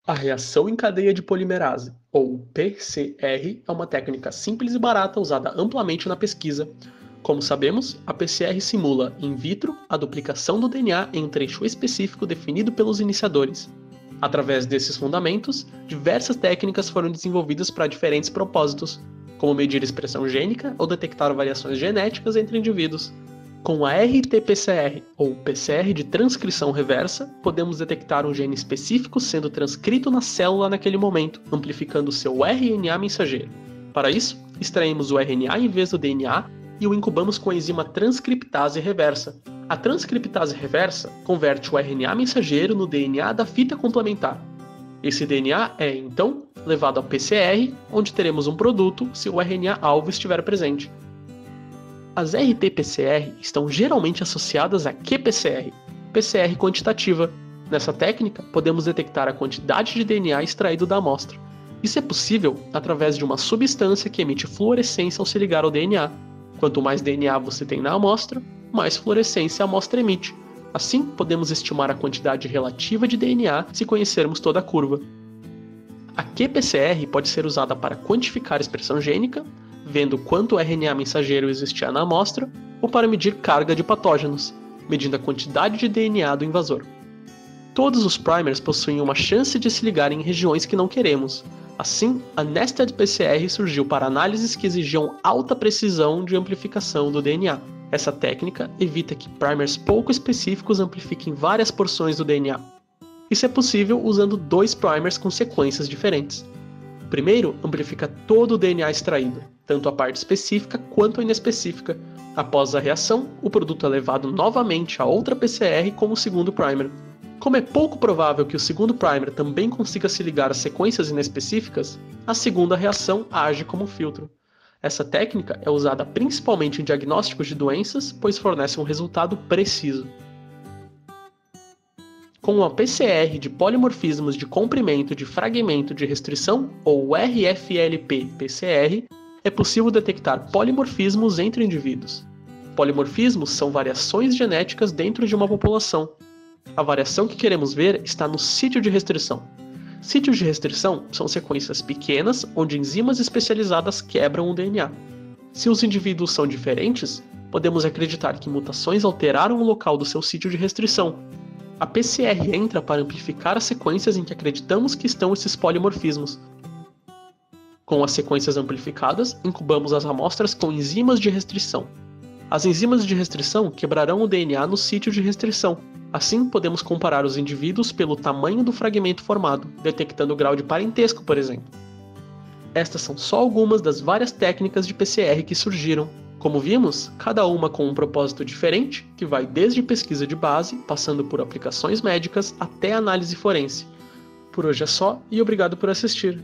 A reação em cadeia de polimerase, ou PCR, é uma técnica simples e barata usada amplamente na pesquisa. Como sabemos, a PCR simula, in vitro, a duplicação do DNA em um trecho específico definido pelos iniciadores. Através desses fundamentos, diversas técnicas foram desenvolvidas para diferentes propósitos, como medir expressão gênica ou detectar variações genéticas entre indivíduos. Com a RT-PCR, ou PCR de transcrição reversa, podemos detectar um gene específico sendo transcrito na célula naquele momento, amplificando seu RNA mensageiro. Para isso, extraímos o RNA em vez do DNA e o incubamos com a enzima transcriptase reversa. A transcriptase reversa converte o RNA mensageiro no DNA da fita complementar. Esse DNA é, então, levado ao PCR, onde teremos um produto se o RNA-alvo estiver presente. As RT-PCR estão geralmente associadas a qPCR, PCR quantitativa. Nessa técnica, podemos detectar a quantidade de DNA extraído da amostra. Isso é possível através de uma substância que emite fluorescência ao se ligar ao DNA. Quanto mais DNA você tem na amostra, mais fluorescência a amostra emite. Assim, podemos estimar a quantidade relativa de DNA se conhecermos toda a curva. A qPCR pode ser usada para quantificar expressão gênica, vendo quanto RNA mensageiro existia na amostra, ou para medir carga de patógenos, medindo a quantidade de DNA do invasor. Todos os primers possuem uma chance de se ligar em regiões que não queremos. Assim, a Nested PCR surgiu para análises que exigiam alta precisão de amplificação do DNA. Essa técnica evita que primers pouco específicos amplifiquem várias porções do DNA. Isso é possível usando dois primers com sequências diferentes. O primeiro amplifica todo o DNA extraído, tanto a parte específica quanto a inespecífica. Após a reação, o produto é levado novamente a outra PCR como o segundo primer. Como é pouco provável que o segundo primer também consiga se ligar a sequências inespecíficas, a segunda reação age como filtro. Essa técnica é usada principalmente em diagnósticos de doenças, pois fornece um resultado preciso. Com a PCR de polimorfismos de comprimento de fragmento de restrição, ou RFLP-PCR, é possível detectar polimorfismos entre indivíduos. Polimorfismos são variações genéticas dentro de uma população. A variação que queremos ver está no sítio de restrição. Sítios de restrição são sequências pequenas onde enzimas especializadas quebram o DNA. Se os indivíduos são diferentes, podemos acreditar que mutações alteraram o local do seu sítio de restrição. A PCR entra para amplificar as sequências em que acreditamos que estão esses polimorfismos. Com as sequências amplificadas, incubamos as amostras com enzimas de restrição. As enzimas de restrição quebrarão o DNA no sítio de restrição. Assim, podemos comparar os indivíduos pelo tamanho do fragmento formado, detectando o grau de parentesco, por exemplo. Estas são só algumas das várias técnicas de PCR que surgiram. Como vimos, cada uma com um propósito diferente, que vai desde pesquisa de base, passando por aplicações médicas até análise forense. Por hoje é só e obrigado por assistir.